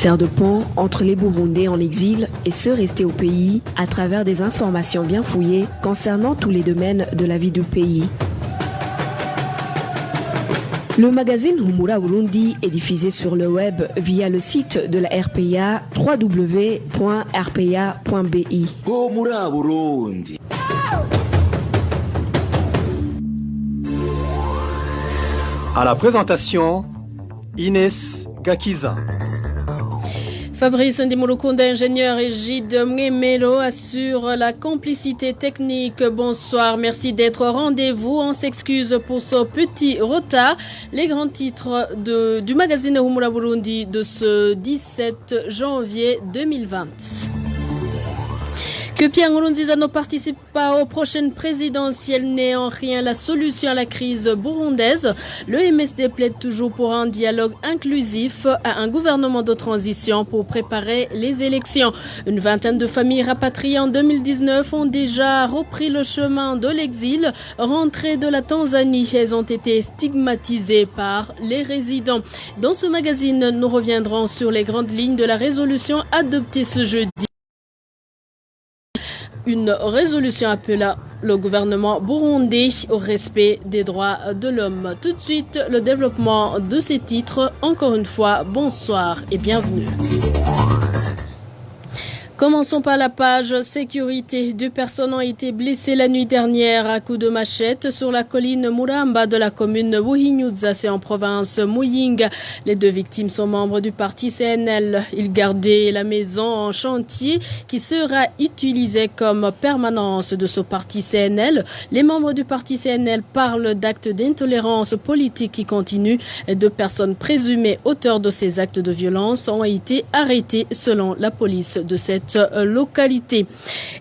sert de pont entre les Burundais en exil et ceux restés au pays à travers des informations bien fouillées concernant tous les domaines de la vie du pays. Le magazine Humura Burundi est diffusé sur le web via le site de la RPA www.rpa.bi. Humura Burundi. À la présentation, Inès Gakiza. Fabrice Ndimurukunda, ingénieur, et Gide Mwemelo assure la complicité technique. Bonsoir, merci d'être au rendez-vous. On s'excuse pour ce petit retard. Les grands titres du magazine Humura Burundi de ce 17 janvier 2020. Que Pierre Nkurunziza ne participe pas aux prochaines présidentielles n'est en rien la solution à la crise burundaise. Le MSD plaide toujours pour un dialogue inclusif à un gouvernement de transition pour préparer les élections. Une vingtaine de familles rapatriées en 2019 ont déjà repris le chemin de l'exil. Rentrées de la Tanzanie, elles ont été stigmatisées par les résidents. Dans ce magazine, nous reviendrons sur les grandes lignes de la résolution adoptée ce jeudi. Une résolution appela le gouvernement burundais au respect des droits de l'homme. Tout de suite, le développement de ces titres. Encore une fois, bonsoir et bienvenue. Commençons par la page sécurité. 2 personnes ont été blessées la nuit dernière à coups de machette sur la colline Muramba de la commune Buhinyuza, c'est en province Muyinga. Les 2 victimes sont membres du parti CNL. Ils gardaient la maison en chantier qui sera utilisée comme permanence de ce parti CNL. Les membres du parti CNL parlent d'actes d'intolérance politique qui continuent. 2 personnes présumées auteurs de ces actes de violence ont été arrêtées selon la police de cette localité.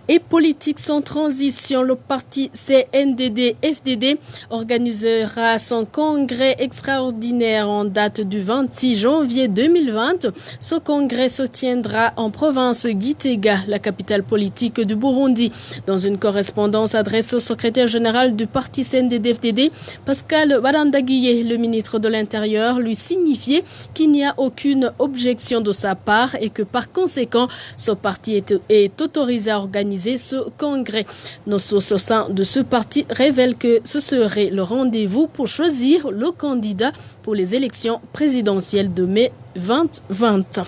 Et politique sans transition, le parti CNDD-FDD organisera son congrès extraordinaire en date du 26 janvier 2020. Ce congrès se tiendra en province Gitega, la capitale politique du Burundi. Dans une correspondance adressée au secrétaire général du parti CNDD-FDD, Pascal Barandaguié, le ministre de l'Intérieur, lui signifiait qu'il n'y a aucune objection de sa part et que par conséquent, ce parti est autorisé à organiser ce congrès. Nos sources au sein de ce parti révèlent que ce serait le rendez-vous pour choisir le candidat pour les élections présidentielles de mai 2020.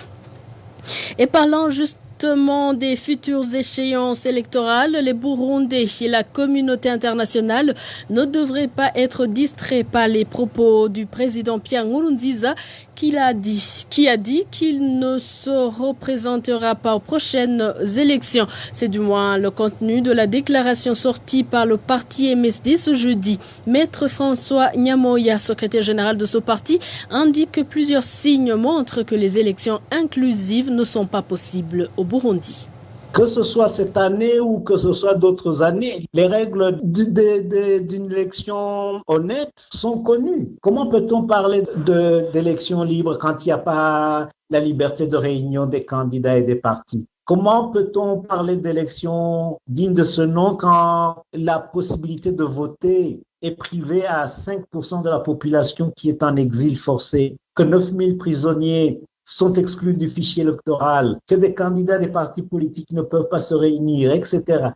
Et parlant justement des futures échéances électorales, les Burundais et la communauté internationale ne devraient pas être distraits par les propos du président Pierre Nkurunziza qui a dit qu'il ne se représentera pas aux prochaines élections. C'est du moins le contenu de la déclaration sortie par le parti MSD ce jeudi. Maître François Nyamoya, secrétaire général de ce parti, indique que plusieurs signes montrent que les élections inclusives ne sont pas possibles au Burundi. Que ce soit cette année ou que ce soit d'autres années, les règles d'une élection honnête sont connues. Comment peut-on parler d'élections libres quand il n'y a pas la liberté de réunion des candidats et des partis? Comment peut-on parler d'élections dignes de ce nom quand la possibilité de voter est privée à 5% de la population qui est en exil forcé, que 9000 prisonniers sont exclus du fichier électoral, que des candidats des partis politiques ne peuvent pas se réunir, etc.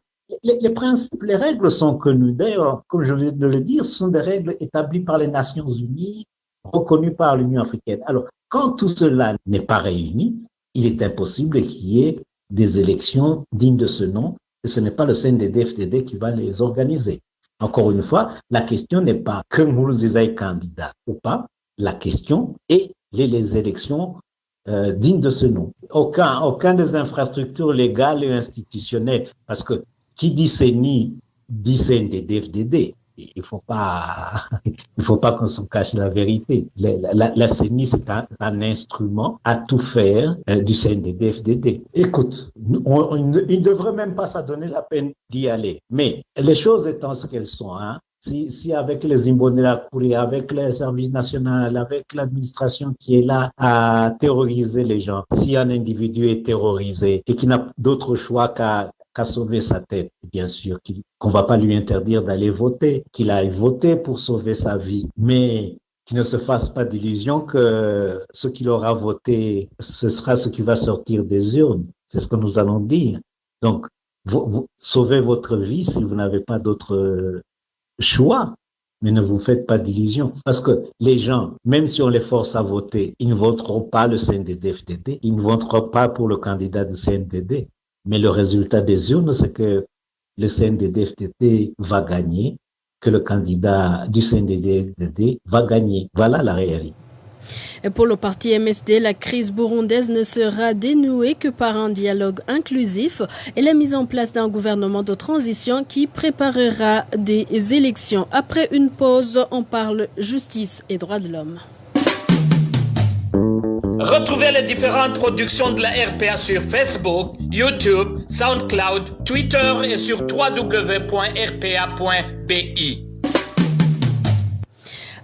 Les principes, les règles sont connues. D'ailleurs, comme je viens de le dire, ce sont des règles établies par les Nations Unies, reconnues par l'Union africaine. Alors, quand tout cela n'est pas réuni, il est impossible qu'il y ait des élections dignes de ce nom, et ce n'est pas le CNDD-FDD qui va les organiser. Encore une fois, la question n'est pas que Nkurunziza est candidat ou pas, la question est les élections digne de ce nom. Aucun des infrastructures légales et institutionnelles, parce que qui dit CENI dit CNDD-FDD. Il faut pas qu'on se cache la vérité. La CENI, c'est un instrument à tout faire du CNDD-FDD. Écoute, il ne devrait même pas ça donner la peine d'y aller. Mais les choses étant ce qu'elles sont, si avec les Imbonerakure, avec le service national, avec l'administration qui est là à terroriser les gens, si un individu est terrorisé et qui n'a d'autre choix qu'à sauver sa tête, bien sûr, qu'on va pas lui interdire d'aller voter, qu'il aille voter pour sauver sa vie. Mais qu'il ne se fasse pas d'illusion que ce qu'il aura voté, ce sera ce qui va sortir des urnes. C'est ce que nous allons dire. Donc, vous sauvez votre vie si vous n'avez pas d'autre choix, mais ne vous faites pas d'illusions. Parce que les gens, même si on les force à voter, ils ne voteront pas le CNDD-FDD, ils ne voteront pas pour le candidat du CNDD. Mais le résultat des urnes, c'est que le CNDD-FDD va gagner, que le candidat du CNDD-FDD va gagner. Voilà la réalité. Et pour le parti MSD, la crise burundaise ne sera dénouée que par un dialogue inclusif et la mise en place d'un gouvernement de transition qui préparera des élections. Après une pause, on parle justice et droits de l'homme. Retrouvez les différentes productions de la RPA sur Facebook, YouTube, SoundCloud, Twitter et sur www.rpa.bi.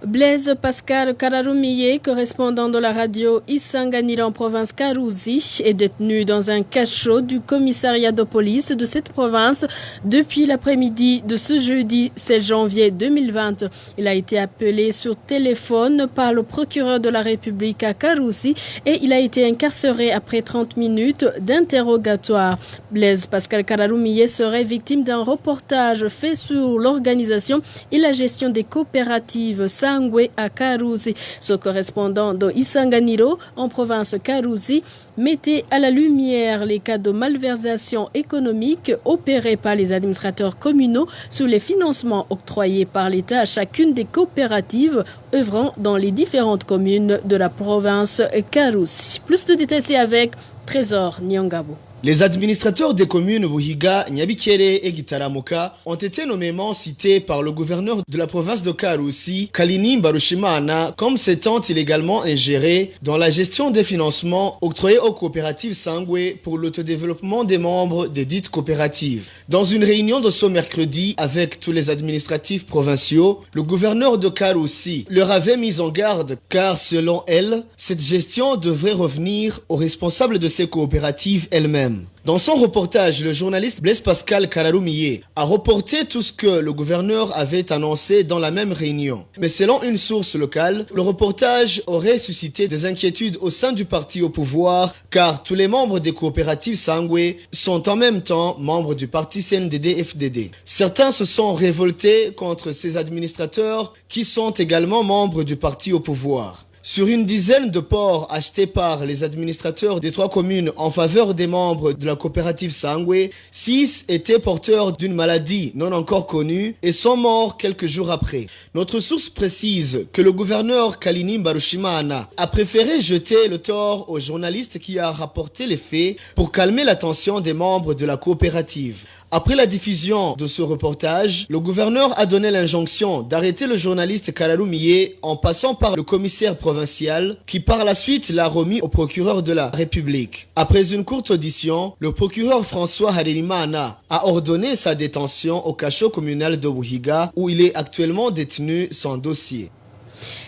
Blaise Pascal Kararumiye, correspondant de la radio Isanganiro en province Karuzi, est détenu dans un cachot du commissariat de police de cette province depuis l'après-midi de ce jeudi 16 janvier 2020. Il a été appelé sur téléphone par le procureur de la République à Karuzi et il a été incarcéré après 30 minutes d'interrogatoire. Blaise Pascal Kararumiye serait victime d'un reportage fait sur l'organisation et la gestion des coopératives Sangwe à Karuzi. Ce correspondant de Isanganiro en province Karuzi mettait à la lumière les cas de malversation économique opérés par les administrateurs communaux sur les financements octroyés par l'État à chacune des coopératives œuvrant dans les différentes communes de la province Karuzi. Plus de détails, c'est avec Trésor Nyangabo. Les administrateurs des communes Buhiga, Nyabikere et Gitaramuka ont été nommément cités par le gouverneur de la province de Karusi, Kalini Mbarushimana, comme s'étant illégalement ingérés dans la gestion des financements octroyés aux coopératives Sangwe pour l'autodéveloppement des membres des dites coopératives. Dans une réunion de ce mercredi avec tous les administratifs provinciaux, le gouverneur de Karusi leur avait mis en garde car selon elle, cette gestion devrait revenir aux responsables de ces coopératives elles-mêmes. Dans son reportage, le journaliste Blaise Pascal Kararumiye a reporté tout ce que le gouverneur avait annoncé dans la même réunion. Mais selon une source locale, le reportage aurait suscité des inquiétudes au sein du parti au pouvoir car tous les membres des coopératives Sangwe sont en même temps membres du parti CNDD-FDD. Certains se sont révoltés contre ces administrateurs qui sont également membres du parti au pouvoir. Sur une dizaine de porcs achetés par les administrateurs des 3 communes en faveur des membres de la coopérative Sangwe, 6 étaient porteurs d'une maladie non encore connue et sont morts quelques jours après. Notre source précise que le gouverneur Kalini Mbarushimana a préféré jeter le tort au journaliste qui a rapporté les faits pour calmer l'attention des membres de la coopérative. Après la diffusion de ce reportage, le gouverneur a donné l'injonction d'arrêter le journaliste Kararumiye en passant par le commissaire provincial qui par la suite l'a remis au procureur de la République. Après une courte audition, le procureur François Harerimana a ordonné sa détention au cachot communal de Buhiga où il est actuellement détenu sans dossier.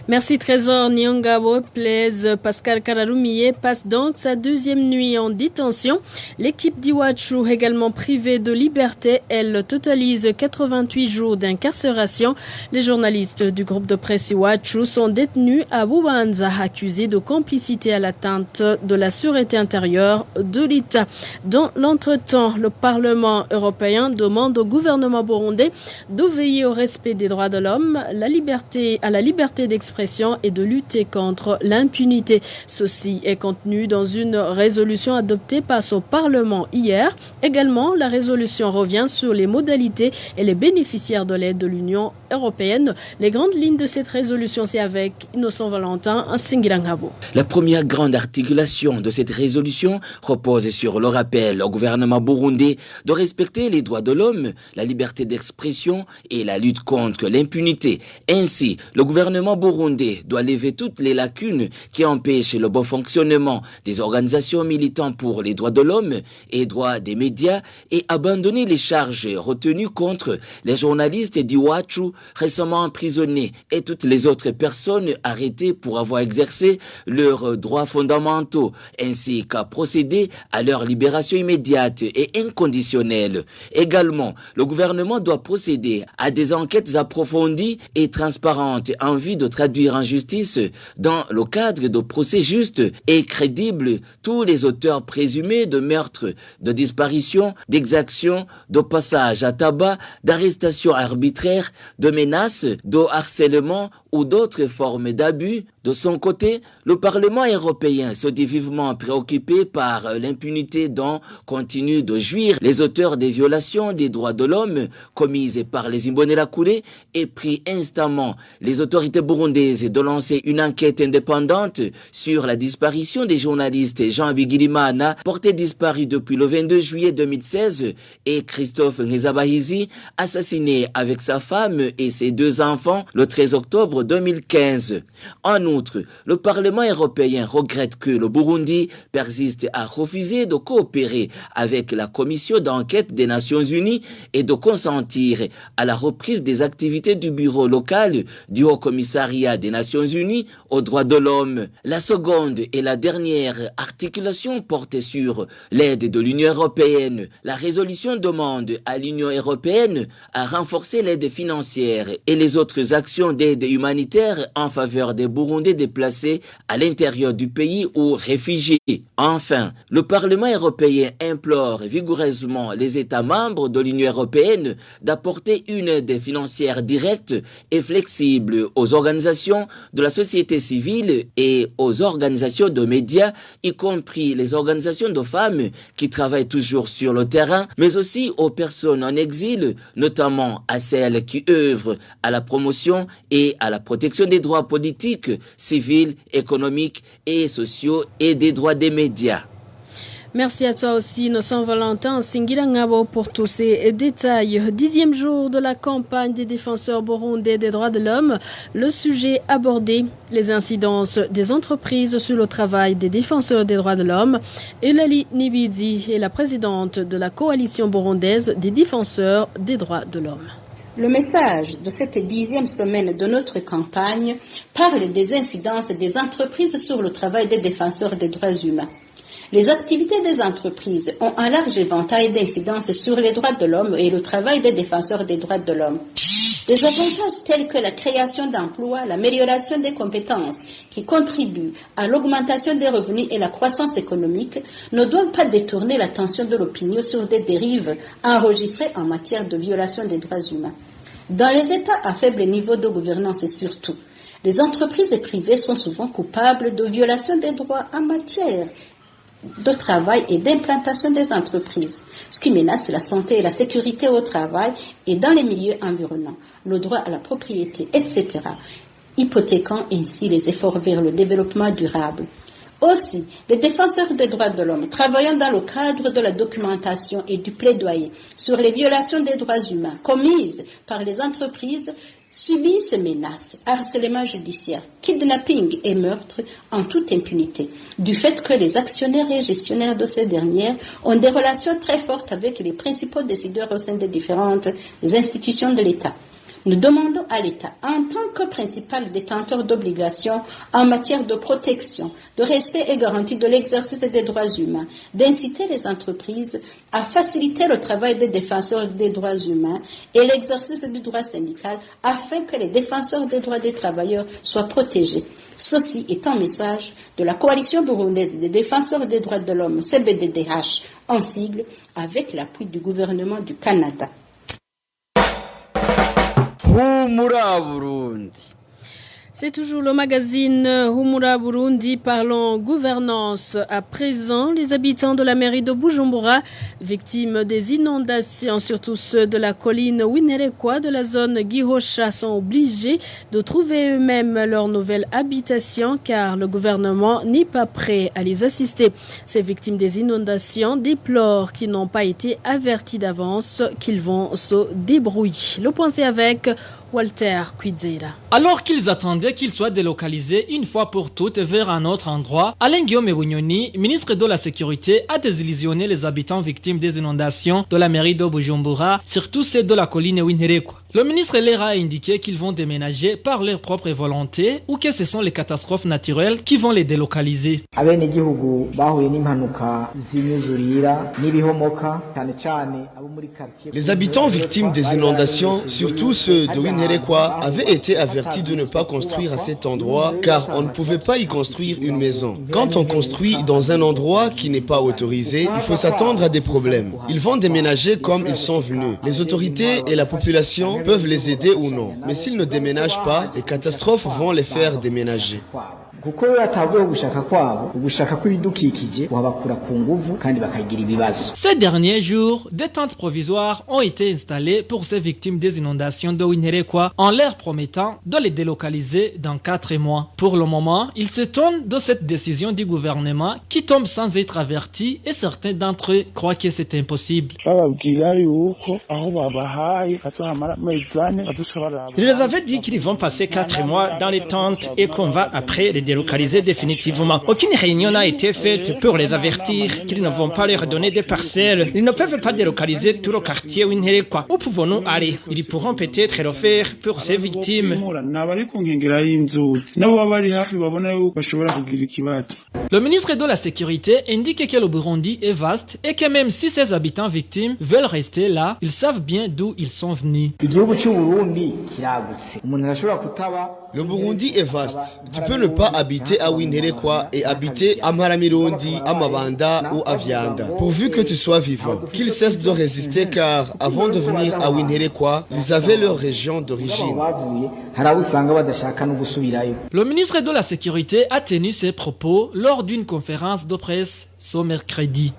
Merci Trésor Nyangabo. Blaise Pascal Kararumiye passe donc sa deuxième nuit en détention. L'équipe d'Iwachu, également privée de liberté, elle totalise 88 jours d'incarcération. Les journalistes du groupe de presse Iwachu sont détenus à Bubanza, accusés de complicité à l'atteinte de la sûreté intérieure de l'État. Dans l'entretemps, le Parlement européen demande au gouvernement burundais de veiller au respect des droits de l'homme, à la liberté d'expression et de lutter contre l'impunité. Ceci est contenu dans une résolution adoptée par ce Parlement hier. Également, la résolution revient sur les modalités et les bénéficiaires de l'aide de l'Union européenne. Les grandes lignes de cette résolution, c'est avec Innocent Valentin, un Singirangabo. La première grande articulation de cette résolution repose sur le rappel au gouvernement burundais de respecter les droits de l'homme, la liberté d'expression et la lutte contre l'impunité. Ainsi, le gouvernement burundais doit lever toutes les lacunes qui empêchent le bon fonctionnement des organisations militantes pour les droits de l'homme et droits des médias et abandonner les charges retenues contre les journalistes d'Iwachu récemment emprisonnés et toutes les autres personnes arrêtées pour avoir exercé leurs droits fondamentaux, ainsi qu'à procéder à leur libération immédiate et inconditionnelle. Également, le gouvernement doit procéder à des enquêtes approfondies et transparentes en vue de traduire en justice, dans le cadre de procès justes et crédibles, tous les auteurs présumés de meurtres, de disparitions, d'exactions, de passage à tabac, d'arrestations arbitraires, de menaces, de harcèlement ou d'autres formes d'abus. De son côté, le Parlement européen se dit vivement préoccupé par l'impunité dont continuent de jouir les auteurs des violations des droits de l'homme commises par les Imbonerakure et prie instamment les autorités burundaises de lancer une enquête indépendante sur la disparition des journalistes Jean Bigirimana, porté disparu depuis le 22 juillet 2016, et Christophe Ngezabahizi, assassiné avec sa femme et ses 2 enfants le 13 octobre 2015. En outre, le Parlement européen regrette que le Burundi persiste à refuser de coopérer avec la commission d'enquête des Nations Unies et de consentir à la reprise des activités du bureau local du Haut-Commissariat des Nations Unies aux droits de l'homme. La seconde et la dernière articulation portait sur l'aide de l'Union européenne. La résolution demande à l'Union européenne à renforcer l'aide financière et les autres actions d'aide humanitaire en faveur des Burundais déplacés à l'intérieur du pays ou réfugiés. Enfin, le Parlement européen implore vigoureusement les États membres de l'Union européenne d'apporter une aide financière directe et flexible aux organisations de la société civile et aux organisations de médias, y compris les organisations de femmes qui travaillent toujours sur le terrain, mais aussi aux personnes en exil, notamment à celles qui œuvrent à la promotion et à la protection des droits politiques, civils, économiques et sociaux et des droits des médias. Merci à toi aussi, Innocent Valentin Singirangabo, pour tous ces détails. 10e jour de la campagne des défenseurs burundais des droits de l'homme. Le sujet abordé, les incidences des entreprises sur le travail des défenseurs des droits de l'homme. Eulalie Nibidi est la présidente de la coalition burundaise des défenseurs des droits de l'homme. Le message de cette 10e semaine de notre campagne parle des incidences des entreprises sur le travail des défenseurs des droits humains. Les activités des entreprises ont un large éventail d'incidences sur les droits de l'homme et le travail des défenseurs des droits de l'homme. Des avantages tels que la création d'emplois, l'amélioration des compétences qui contribuent à l'augmentation des revenus et la croissance économique ne doivent pas détourner l'attention de l'opinion sur des dérives enregistrées en matière de violation des droits humains. Dans les États à faible niveau de gouvernance et surtout, les entreprises privées sont souvent coupables de violation des droits en matière de travail et d'implantation des entreprises, ce qui menace la santé et la sécurité au travail et dans les milieux environnants, le droit à la propriété, etc., hypothéquant ainsi les efforts vers le développement durable. Aussi, les défenseurs des droits de l'homme, travaillant dans le cadre de la documentation et du plaidoyer sur les violations des droits humains commises par les entreprises, subissent menaces, harcèlement judiciaire, kidnapping et meurtres en toute impunité, du fait que les actionnaires et gestionnaires de ces dernières ont des relations très fortes avec les principaux décideurs au sein des différentes institutions de l'État. Nous demandons à l'État, en tant que principal détenteur d'obligations en matière de protection, de respect et garantie de l'exercice des droits humains, d'inciter les entreprises à faciliter le travail des défenseurs des droits humains et l'exercice du droit syndical afin que les défenseurs des droits des travailleurs soient protégés. Ceci est un message de la coalition burundaise des défenseurs des droits de l'homme, CBDDH, en sigle, avec l'appui du gouvernement du Canada. Humura Burundi. C'est toujours le magazine Humura Burundi, parlons gouvernance. À présent, les habitants de la mairie de Bujumbura, victimes des inondations, surtout ceux de la colline Winerekwa de la zone Gihosha, sont obligés de trouver eux-mêmes leur nouvelle habitation car le gouvernement n'est pas prêt à les assister. Ces victimes des inondations déplorent qu'ils n'ont pas été avertis d'avance qu'ils vont se débrouiller. Le point c'est avec Walter Kwizera. Alors qu'ils attendaient qu'ils soient délocalisés une fois pour toutes vers un autre endroit, Alain Guillaume Bunyoni, ministre de la Sécurité, a désillusionné les habitants victimes des inondations de la mairie de Bujumbura, surtout ceux de la colline Winerekwa. Le ministre Lera a indiqué qu'ils vont déménager par leur propre volonté ou que ce sont les catastrophes naturelles qui vont les délocaliser. Les habitants victimes des inondations, surtout ceux de Winherekwa, avaient été avertis de ne pas construire à cet endroit car on ne pouvait pas y construire une maison. Quand on construit dans un endroit qui n'est pas autorisé, il faut s'attendre à des problèmes. Ils vont déménager comme ils sont venus. Les autorités et la population peuvent les aider ou non. Mais s'ils ne déménagent pas, les catastrophes vont les faire déménager. Ces derniers jours, des tentes provisoires ont été installées pour ces victimes des inondations de Winherekwa en leur promettant de les délocaliser dans 4 mois. Pour le moment, ils s'étonnent de cette décision du gouvernement qui tombe sans être averti et certains d'entre eux croient que c'est impossible. Ils les avaient dit qu'ils vont passer 4 mois dans les tentes et qu'on va après les délocaliser définitivement. Aucune réunion n'a été faite pour les avertir qu'ils ne vont pas leur donner des parcelles. Ils ne peuvent pas délocaliser tout le quartier Winherekwa. Où pouvons-nous aller? Ils pourront peut-être le faire pour ces victimes. Le ministre de la Sécurité indique que le Burundi est vaste et que même si ses habitants victimes veulent rester là, ils savent bien d'où ils sont venus. Le Burundi est vaste. Tu peux ne pas habiter à Winherekwa et habiter à Maramirundi, à Mabanda ou à Vianda, pourvu que tu sois vivant. Qu'ils cessent de résister car avant de venir à Winherekwa, ils avaient leur région d'origine. Le ministre de la Sécurité a tenu ses propos lors d'une conférence de presse ce mercredi.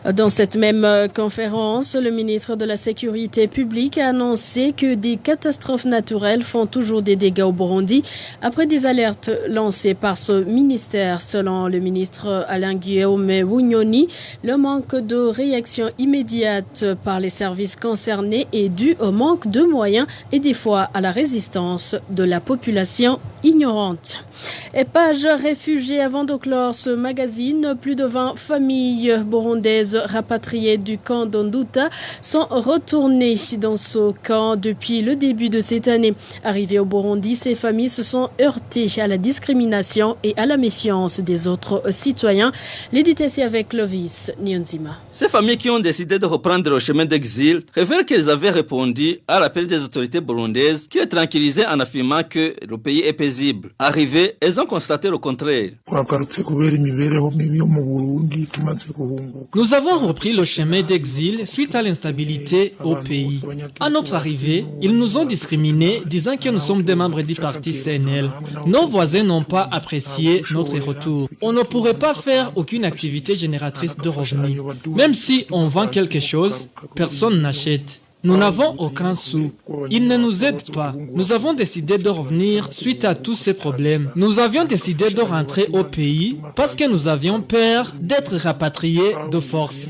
Dans cette même conférence, le ministre de la Sécurité publique a annoncé que des catastrophes naturelles font toujours des dégâts au Burundi. Après des alertes lancées par ce ministère, selon le ministre Alain-Guillaume Bunyoni, le manque de réaction immédiate par les services concernés est dû au manque de moyens et des fois à la résistance de la population ignorante. Et page réfugiés avant de clore ce magazine, plus de 20 familles burundaises rapatriées du camp d'Onduta sont retournées dans ce camp depuis le début de cette année. Arrivées au Burundi, ces familles se sont heurtées à la discrimination et à la méfiance des autres citoyens. L'éditation avec Lovis Nyonzima. Ces familles qui ont décidé de reprendre le chemin d'exil révèlent qu'elles avaient répondu à l'appel des autorités burundaises qui les tranquillisaient en affirmant que le pays est paisible. Arrivées, elles ont constaté le contraire. Nous avons repris le chemin d'exil suite à l'instabilité au pays. À notre arrivée, ils nous ont discriminés, disant que nous sommes des membres du parti CNL. Nos voisins n'ont pas apprécié notre retour. On ne pourrait pas faire aucune activité génératrice de revenus. Même si on vend quelque chose, personne n'achète. Nous n'avons aucun sou. Ils ne nous aident pas. Nous avons décidé de revenir suite à tous ces problèmes. Nous avions décidé de rentrer au pays parce que nous avions peur d'être rapatriés de force.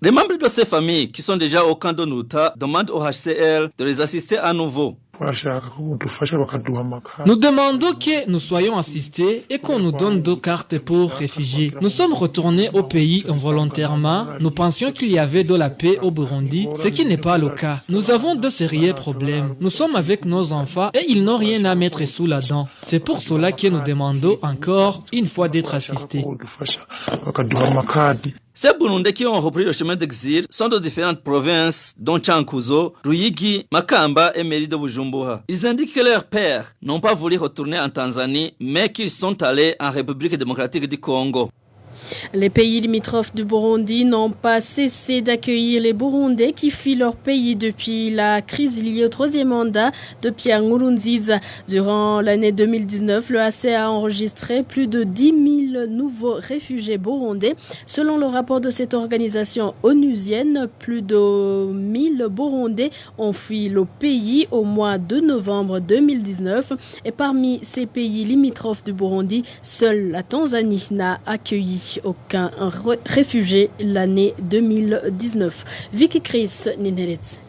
Les membres de ces familles qui sont déjà au camp d'Onduta demandent au HCR de les assister à nouveau. Nous demandons que nous soyons assistés et qu'on nous donne 2 cartes pour réfugiés. Nous sommes retournés au pays involontairement. Nous pensions qu'il y avait de la paix au Burundi, ce qui n'est pas le cas. Nous avons de sérieux problèmes. Nous sommes avec nos enfants et ils n'ont rien à mettre sous la dent. C'est pour cela que nous demandons encore une fois d'être assistés. Ces Burundais qui ont repris le chemin d'exil sont de différentes provinces, dont Chankuzo, Ruyigi, Makamba et Meri de Bujumbura. Ils indiquent que leurs pères n'ont pas voulu retourner en Tanzanie, mais qu'ils sont allés en République démocratique du Congo. Les pays limitrophes du Burundi n'ont pas cessé d'accueillir les Burundais qui fuient leur pays depuis la crise liée au 3e mandat de Pierre Nkurunziza. Durant l'année 2019, le HCR a enregistré plus de 10 000 nouveaux réfugiés burundais. Selon le rapport de cette organisation onusienne, plus de 1000 Burundais ont fui le pays au mois de novembre 2019. Et parmi ces pays limitrophes du Burundi, seule la Tanzanie n'a accueilli aucun réfugié l'année 2019. Vicky Chris Ninderetz.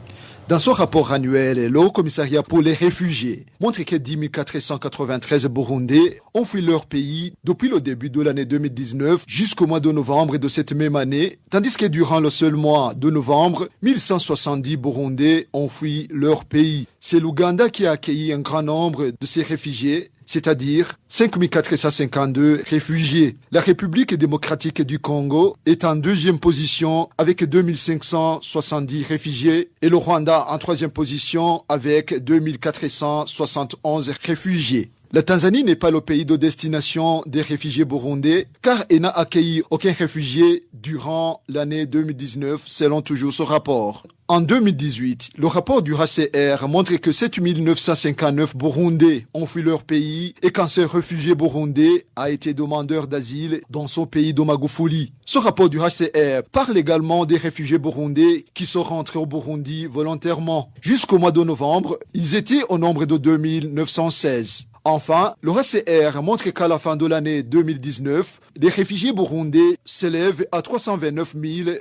Dans son rapport annuel, le Haut Commissariat pour les réfugiés montre que 10 493 Burundais ont fui leur pays depuis le début de l'année 2019 jusqu'au mois de novembre de cette même année, tandis que durant le seul mois de novembre, 1170 Burundais ont fui leur pays. C'est l'Ouganda qui a accueilli un grand nombre de ces réfugiés, c'est-à-dire 5452 réfugiés. La République démocratique du Congo est en deuxième position avec 2570 réfugiés et le Rwanda en troisième position avec 2471 réfugiés. La Tanzanie n'est pas le pays de destination des réfugiés burundais car elle n'a accueilli aucun réfugié durant l'année 2019 selon toujours ce rapport. En 2018, le rapport du HCR montre que 7 959 Burundais ont fui leur pays et qu'un seul réfugié burundais a été demandeur d'asile dans son pays de Magufuli. Ce rapport du HCR parle également des réfugiés burundais qui sont rentrés au Burundi volontairement. Jusqu'au mois de novembre, ils étaient au nombre de 2916. Enfin, le HCR montre qu'à la fin de l'année 2019, les réfugiés burundais s'élèvent à 329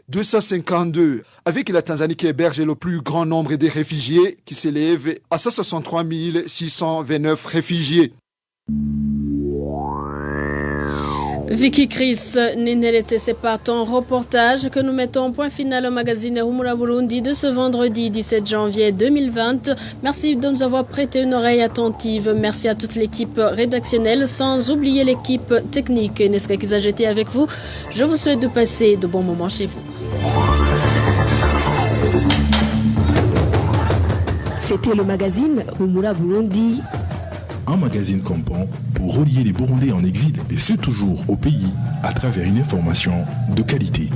252, avec la Tanzanie qui héberge le plus grand nombre des réfugiés qui s'élève à 163 629 réfugiés. Vicky Chris, Ninelete, c'est par ton reportage que nous mettons point final au magazine Humura Burundi de ce vendredi 17 janvier 2020. Merci de nous avoir prêté une oreille attentive. Merci à toute l'équipe rédactionnelle, sans oublier l'équipe technique. Neska Kizajeti avec vous. Je vous souhaite de passer de bons moments chez vous. C'était le magazine Humura Burundi. Un magazine comprend pour relier les Burundais en exil et ceux toujours au pays à travers une information de qualité.